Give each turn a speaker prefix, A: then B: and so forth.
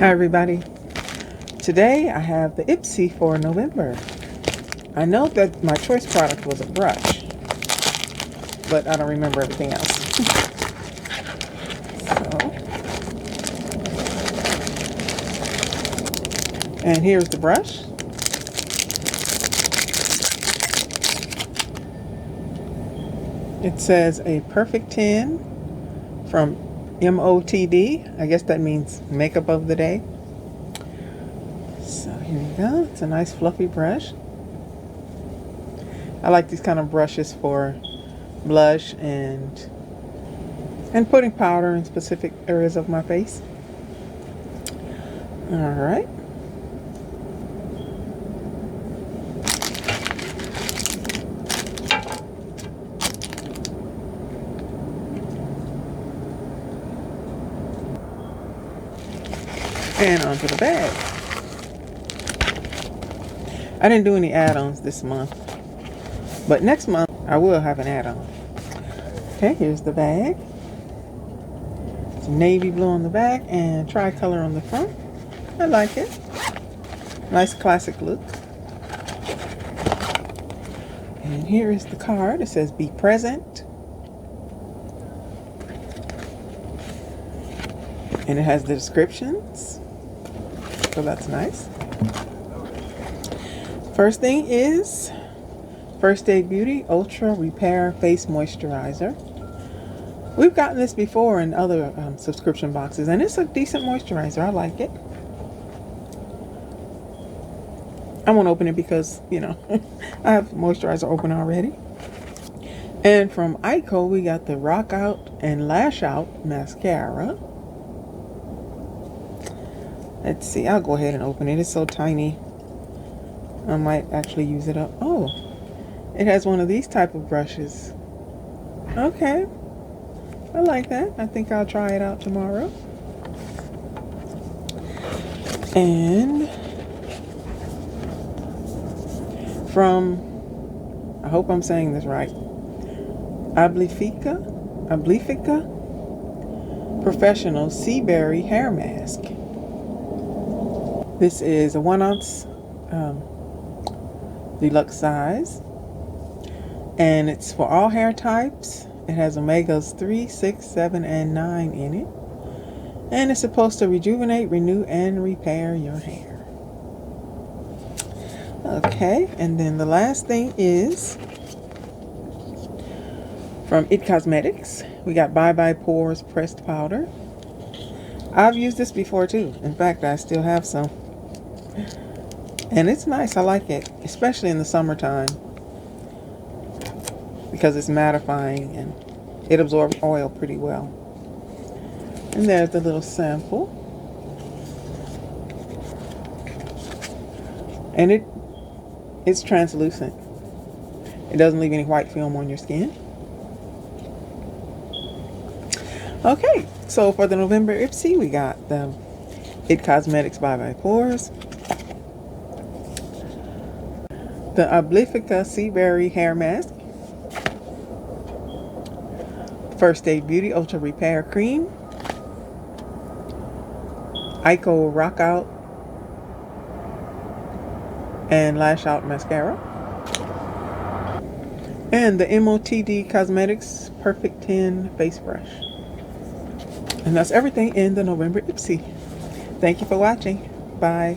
A: Hi everybody. Today I have the Ipsy for November. I know that my choice product was a brush, but I don't remember everything else. And here's the brush. It says a perfect 10 from MOTD. I guess that means makeup of the day. So here you go. It's a nice fluffy brush. I like these kind of brushes for blush and putting powder in specific areas of my face. All right. And onto the bag. I didn't do any add-ons this month, but next month I will have an add-on. Okay, here's the bag. It's navy blue on the back and tricolor on the front. I like it. Nice classic look. And here is the card. It says be present. And it has the descriptions. So that's nice. First thing is First Aid Beauty Ultra Repair Face Moisturizer. We've gotten this before in other subscription boxes, and it's a decent moisturizer. I like it. I won't open it because, you know, I have moisturizer open already. And from Ico, we got the Rock Out and Lash Out Mascara. Let's see, I'll go ahead and open it. It's so tiny. I might actually use it up. Oh, it has one of these type of brushes. Okay, I like that. I think I'll try it out tomorrow. And from, I hope I'm saying this right, Ablifica Professional Sea Berry Hair Mask. This is a 1 ounce deluxe size, and it's for all hair types. It has omegas 3, 6, 7, and 9 in it, and it's supposed to rejuvenate, renew, and repair your hair. Okay, and then the last thing is from It Cosmetics. We got Bye Bye Pores Pressed Powder. I've used this before too. In fact, I still have some. And it's nice. I like it, especially in the summertime, because it's mattifying and it absorbs oil pretty well. And there's the little sample. And it's translucent. It doesn't leave any white film on your skin. Okay, so for the November Ipsy, we got the It Cosmetics Bye Bye Pores, the Ablifica Sea Berry Hair Mask, First Aid Beauty Ultra Repair Cream, Ico Rock Out and Lash Out Mascara, and the MOTD Cosmetics Perfect 10 Face Brush. And that's everything in the November Ipsy. Thank you for watching. Bye.